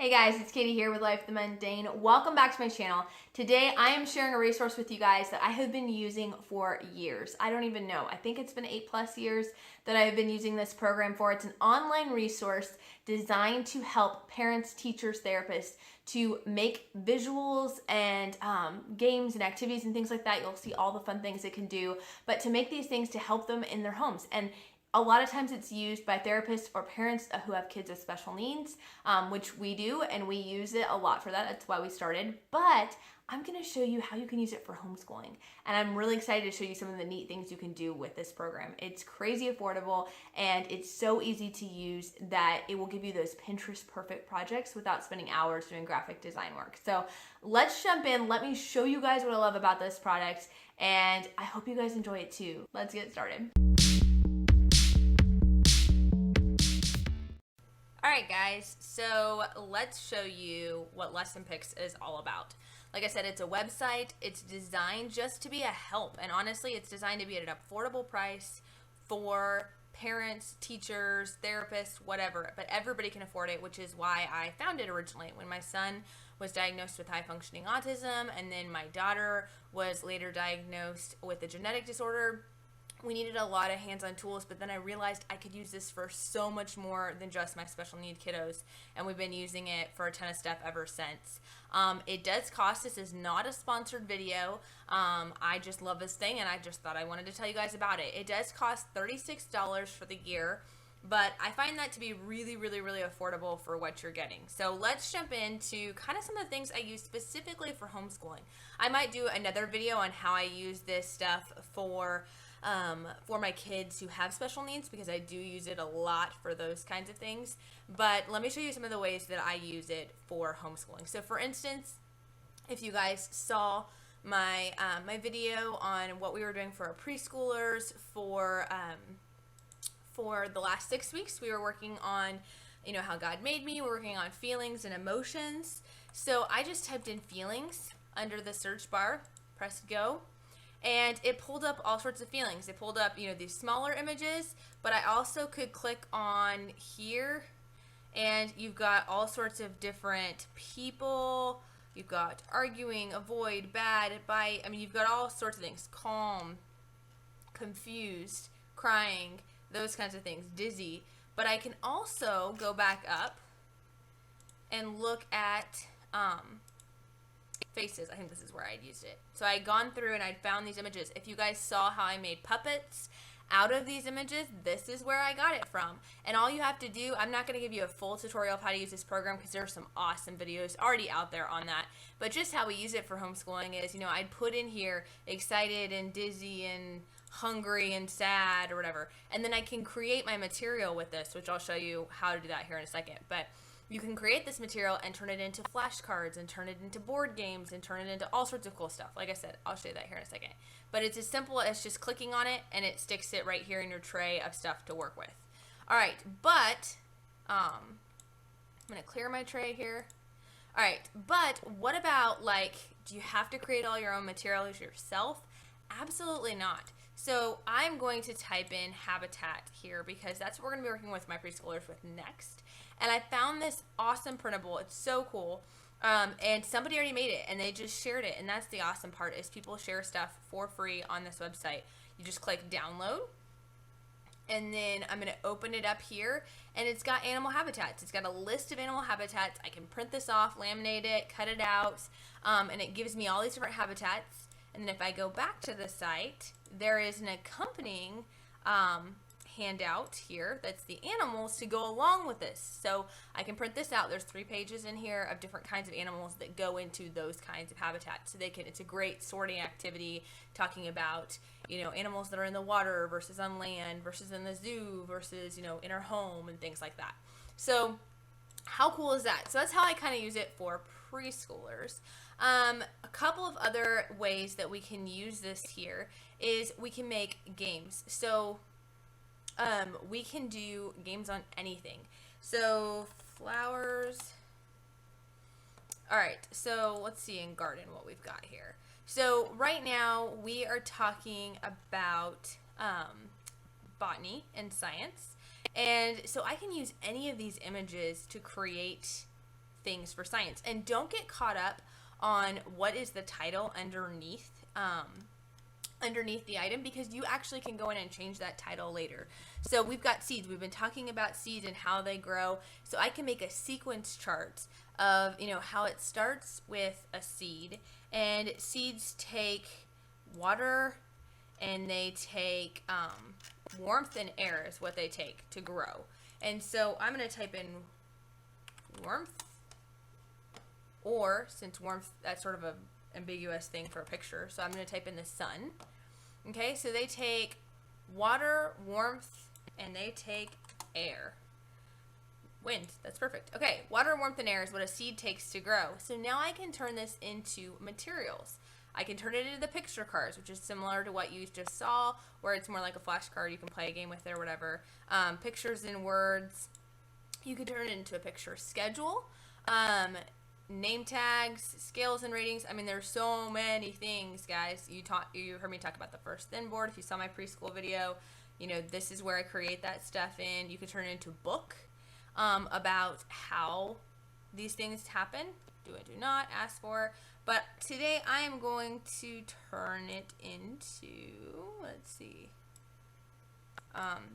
Hey guys, it's Katie here with Life the Mundane. Welcome back to my channel. Today I am sharing a resource with you guys that I have been using for years. I don't even know. I think it's been 8+ years that I've been using this program for. It's an online resource designed to help parents, teachers, therapists to make visuals and games and activities and things like that. You'll see all the fun things it can do, but to make these things to help them in their homes. And a lot of times it's used by therapists or parents who have kids with special needs, which we do, and we use it a lot for that. That's why we started. But I'm going to show you how you can use it for homeschooling. And I'm really excited to show you some of the neat things you can do with this program. It's crazy affordable, and it's so easy to use that it will give you those Pinterest perfect projects without spending hours doing graphic design work. So let's jump in. Let me show you guys what I love about this product, and I hope you guys enjoy it too. Let's get started. Alright guys, so let's show you what Lessonpix is all about. Like I said, it's a website. It's designed just to be a help, and honestly it's designed to be at an affordable price for parents, teachers, therapists, whatever, but everybody can afford it, which is why I found it originally. When my son was diagnosed with high functioning autism, and then my daughter was later diagnosed with a genetic disorder, we needed a lot of hands-on tools, but then I realized I could use this for so much more than just my special need kiddos, and we've been using it for a ton of stuff ever since. It does cost. This is not a sponsored video. I just love this thing, and I just thought I wanted to tell you guys about it. It does cost $36 for the year, but I find that to be really, really, really affordable for what you're getting. So let's jump into kind of some of the things I use specifically for homeschooling. I might do another video on how I use this stuff for my kids who have special needs, because I do use it a lot for those kinds of things. But let me show you some of the ways that I use it for homeschooling. So for instance, if you guys saw my my video on what we were doing for our preschoolers for the last 6 weeks, we were working on, you know, how God made me. We're working on feelings and emotions. So I just typed in feelings under the search bar, pressed go, and it pulled up all sorts of feelings. It pulled up, you know, these smaller images, but I also could click on here, and you've got all sorts of different people. You've got arguing, avoid, bad, bite. I mean, you've got all sorts of things. Calm, confused, crying, those kinds of things, dizzy. But I can also go back up and look at faces. I think this is where I'd used it. So I'd gone through and I'd found these images. If you guys saw how I made puppets out of these images, this is where I got it from. And all you have to do, I'm not going to give you a full tutorial of how to use this program because there are some awesome videos already out there on that. But just how we use it for homeschooling is, you know, I'd put in here excited and dizzy and hungry and sad or whatever. And then I can create my material with this, which I'll show you how to do that here in a second. But you can create this material and turn it into flashcards and turn it into board games and turn it into all sorts of cool stuff. Like I said, I'll show you that here in a second. But it's as simple as just clicking on it and it sticks it right here in your tray of stuff to work with. All right, but I'm going to clear my tray here. All right, but what about, like, do you have to create all your own materials yourself? Absolutely not. So I'm going to type in habitat here because that's what we're going to be working with my preschoolers with next. And I found this awesome printable. It's so cool. And somebody already made it and they just shared it. And that's the awesome part, is people share stuff for free on this website. You just click download. And then I'm going to open it up here, and it's got animal habitats. It's got a list of animal habitats. I can print this off, laminate it, cut it out, and it gives me all these different habitats. And then if I go back to the site, there is an accompanying handout here that's the animals to go along with this. So I can print this out. There's 3 pages in here of different kinds of animals that go into those kinds of habitats. So it's a great sorting activity, talking about, you know, animals that are in the water versus on land versus in the zoo versus, you know, in our home and things like that. So how cool is that? So that's how I kind of use it for preschoolers. A couple of other ways that we can use this here is we can make games. So we can do games on anything. So flowers. All right, so let's see in garden what we've got here. So right now we are talking about botany and science. And so I can use any of these images to create things for science. And don't get caught up on what is the title underneath the item, because you actually can go in and change that title later. So we've got seeds. We've been talking about seeds and how they grow. So I can make a sequence chart of, how it starts with a seed, and seeds take water and they take warmth and air is what they take to grow. And so I'm going to type in warmth, or since warmth, that's sort of a ambiguous thing for a picture, so I'm going to type in the sun. Okay, so they take water, warmth, and they take air. Wind, that's perfect. Okay, water, warmth, and air is what a seed takes to grow. So now I can turn this into materials. I can turn it into the picture cards, which is similar to what you just saw, where it's more like a flashcard. You can play a game with it or whatever. Pictures and words. You can turn it into a picture schedule. Name tags, scales and ratings. I mean, there's so many things, guys. You heard me talk about the first thin board. If you saw my preschool video, this is where I create that stuff in. You can turn it into a book about how these things happen. Do it, do not, ask for. But today I am going to turn it into, let's see.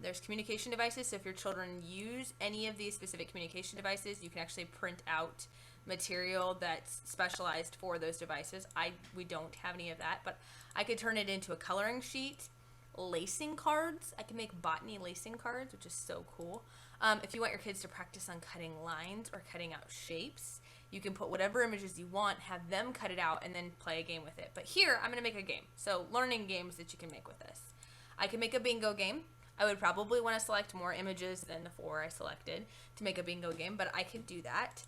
There's communication devices. So if your children use any of these specific communication devices, you can actually print out material that's specialized for those devices. We don't have any of that, but I could turn it into a coloring sheet. Lacing cards. I can make botany lacing cards, which is so cool. If you want your kids to practice on cutting lines or cutting out shapes, you can put whatever images you want, have them cut it out, and then play a game with it. But here, I'm going to make a game. So learning games that you can make with this. I can make a bingo game. I would probably want to select more images than the 4 I selected to make a bingo game, but I could do that.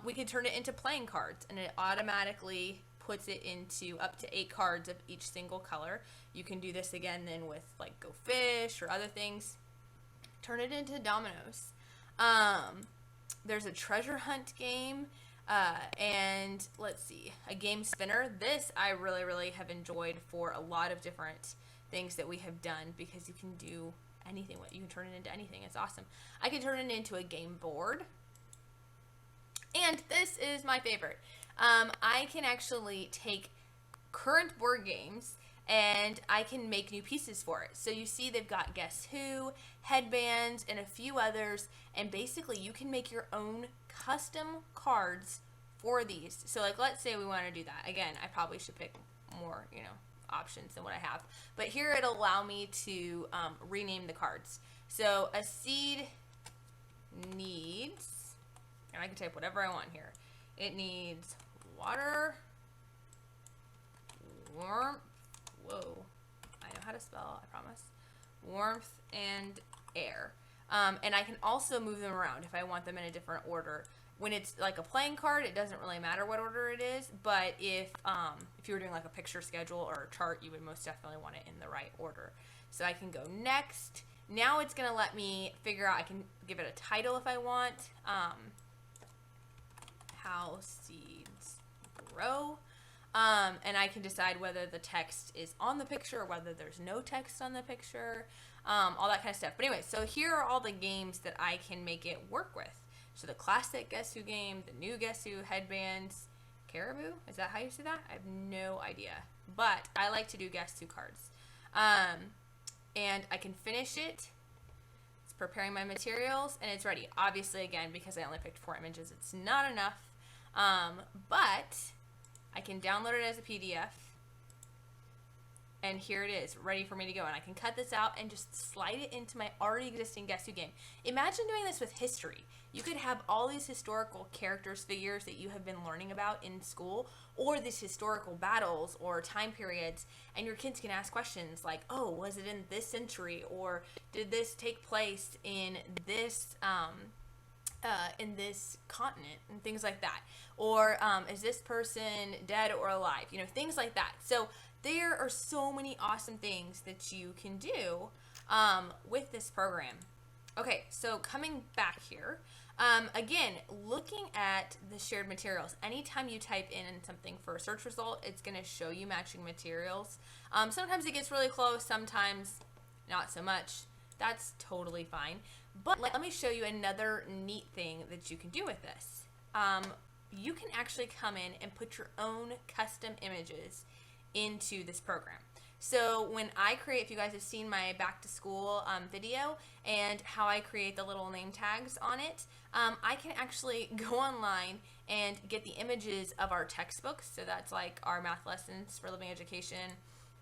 We could turn it into playing cards, and it automatically puts it into up to 8 cards of each single color. You can do this again then with like Go Fish or other things. Turn it into dominoes. There's a treasure hunt game, and let's see, a game spinner. This I really, really have enjoyed for a lot of different things that we have done, because you can do anything. You can turn it into anything. It's awesome. I can turn it into a game board. And this is my favorite. I can actually take current board games and I can make new pieces for it. So you see they've got Guess Who, headbands, and a few others. And basically you can make your own custom cards for these. So like, let's say we want to do that. Again, I probably should pick more, options than what I have. But here it'll allow me to rename the cards. So a seed needs, and I can type whatever I want here. It needs water, warmth, whoa, I know how to spell, I promise, warmth and air. And I can also move them around if I want them in a different order. When it's like a playing card, it doesn't really matter what order it is, but if you were doing like a picture schedule or a chart, you would most definitely want it in the right order. So I can go next. Now it's going to let me figure out, I can give it a title if I want. How seeds grow. And I can decide whether the text is on the picture or whether there's no text on the picture, all that kind of stuff. But anyway, so here are all the games that I can make it work with. So the classic Guess Who game, the new Guess Who, headbands, caribou, is that how you say that? I have no idea. But I like to do Guess Who cards. And I can finish it. It's preparing my materials, and it's ready. Obviously, again, because I only picked 4 images, it's not enough. But I can download it as a PDF, and here it is, ready for me to go. And I can cut this out and just slide it into my already existing Guess Who game. Imagine doing this with history. You could have all these historical characters, figures that you have been learning about in school, or these historical battles or time periods, and your kids can ask questions like, oh, was it in this century, or did this take place in this continent, and things like that, or is this person dead or alive, things like that. So there are so many awesome things that you can do with this program. Okay, so coming back here, again, looking at the shared materials, anytime you type in something for a search result, it's going to show you matching materials. Sometimes it gets really close, sometimes not so much. That's totally fine. But let me show you another neat thing that you can do with this. you can actually come in and put your own custom images into this program. So when I create, if you guys have seen my back to school video and how I create the little name tags on it, I can actually go online and get the images of our textbooks. So that's like our math lessons for living education,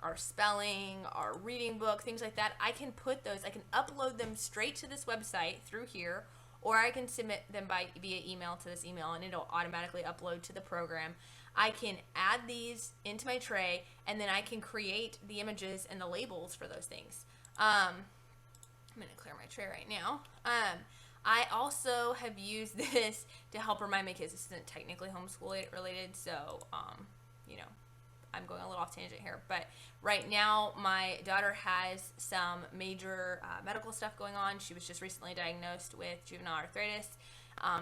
our spelling, our reading book, things like that. I can put those, I can upload them straight to this website through here, or I can submit them via email to this email, and it'll automatically upload to the program. I can add these into my tray, and then I can create the images and the labels for those things. I'm going to clear my tray right now. I also have used this to help remind my kids. This isn't technically homeschool related, so, you know, I'm going a little off tangent here, but right now my daughter has some major medical stuff going on. She was just recently diagnosed with juvenile arthritis.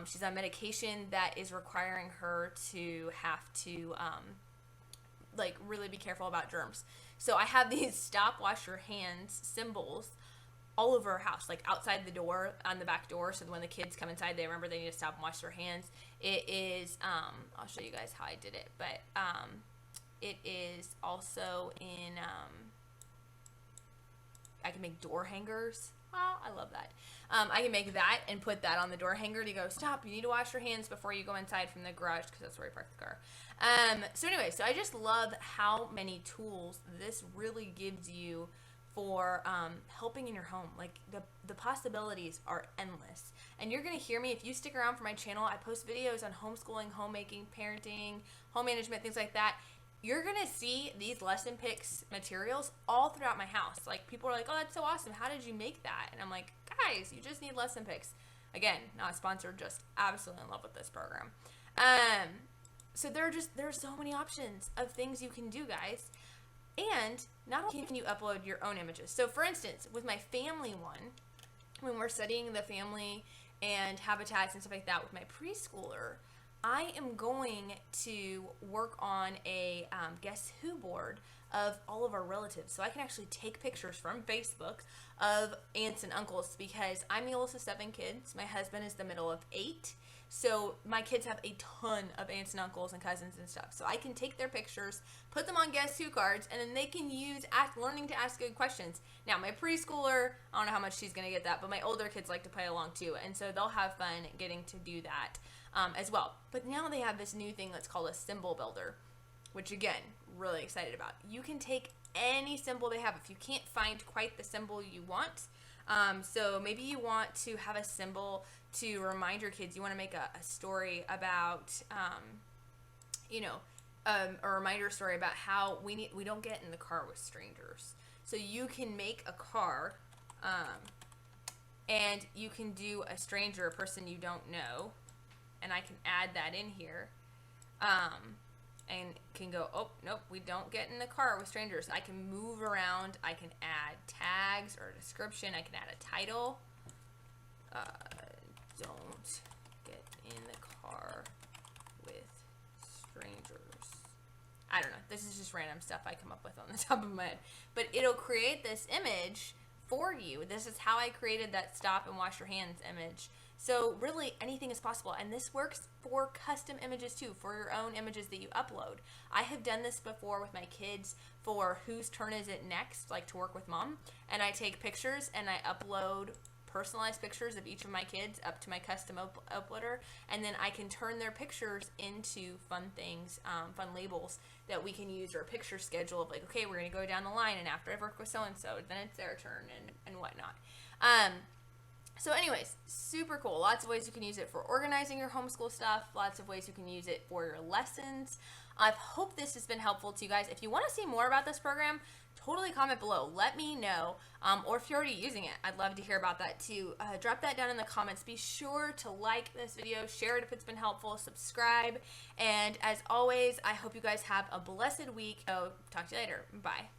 She's on medication that is requiring her to have to like really be careful about germs. So I have these stop, wash your hands symbols all over our house, like outside the door, on the back door, so that when the kids come inside, they remember they need to stop and wash their hands. It is, I'll show you guys how I did it, but it is also in, I can make door hangers. Wow, I love that. I can make that and put that on the door hanger to go, stop, you need to wash your hands before you go inside from the garage, because that's where we park the car. So anyway, so I just love how many tools this really gives you for helping in your home. Like the possibilities are endless. And you're going to hear me, if you stick around for my channel, I post videos on homeschooling, homemaking, parenting, home management, things like that. You're going to see these Lessonpix materials all throughout my house. Like, people are like, oh, that's so awesome. How did you make that? And I'm like, guys, you just need Lessonpix. Again, not sponsored, just absolutely in love with this program. So there's so many options of things you can do, guys. And not only can you upload your own images. So for instance, with my family one, when we're studying the family and habitats and stuff like that with my preschooler, I am going to work on a Guess Who board of all of our relatives. So I can actually take pictures from Facebook of aunts and uncles, because I'm the oldest of 7 kids. My husband is the middle of 8. So my kids have a ton of aunts and uncles and cousins and stuff. So I can take their pictures, put them on Guess Who cards, and then they can use learning to ask good questions. Now, my preschooler, I don't know how much she's going to get that, but my older kids like to play along too. And so they'll have fun getting to do that as well. But now they have this new thing that's called a symbol builder, which again, really excited about. You can take any symbol they have if you can't find quite the symbol you want. So maybe you want to have a symbol to remind your kids. You want to make a story about, a reminder story about how we don't get in the car with strangers. So you can make a car, and you can do a stranger, a person you don't know, and I can add that in here, and can go, oh, nope, we don't get in the car with strangers. I can move around. I can add tags or a description. I can add a title. Don't get in the car with strangers. I don't know. This is just random stuff I come up with on the top of my head. But it'll create this image for you. This is how I created that stop and wash your hands image. So really anything is possible. And this works for custom images too, for your own images that you upload. I have done this before with my kids for whose turn is it next, like to work with mom. And I take pictures and I upload personalized pictures of each of my kids up to my custom uploader, and then I can turn their pictures into fun things, fun labels that we can use, or a picture schedule of like, okay, we're going to go down the line, and after I've worked with so-and-so, then it's their turn, and whatnot. So anyways, super cool. Lots of ways you can use it for organizing your homeschool stuff. Lots of ways you can use it for your lessons. I hope this has been helpful to you guys. If you want to see more about this program, totally comment below. Let me know. Or if you're already using it, I'd love to hear about that too. Drop that down in the comments. Be sure to like this video, share it if it's been helpful, subscribe. And as always, I hope you guys have a blessed week. So talk to you later. Bye.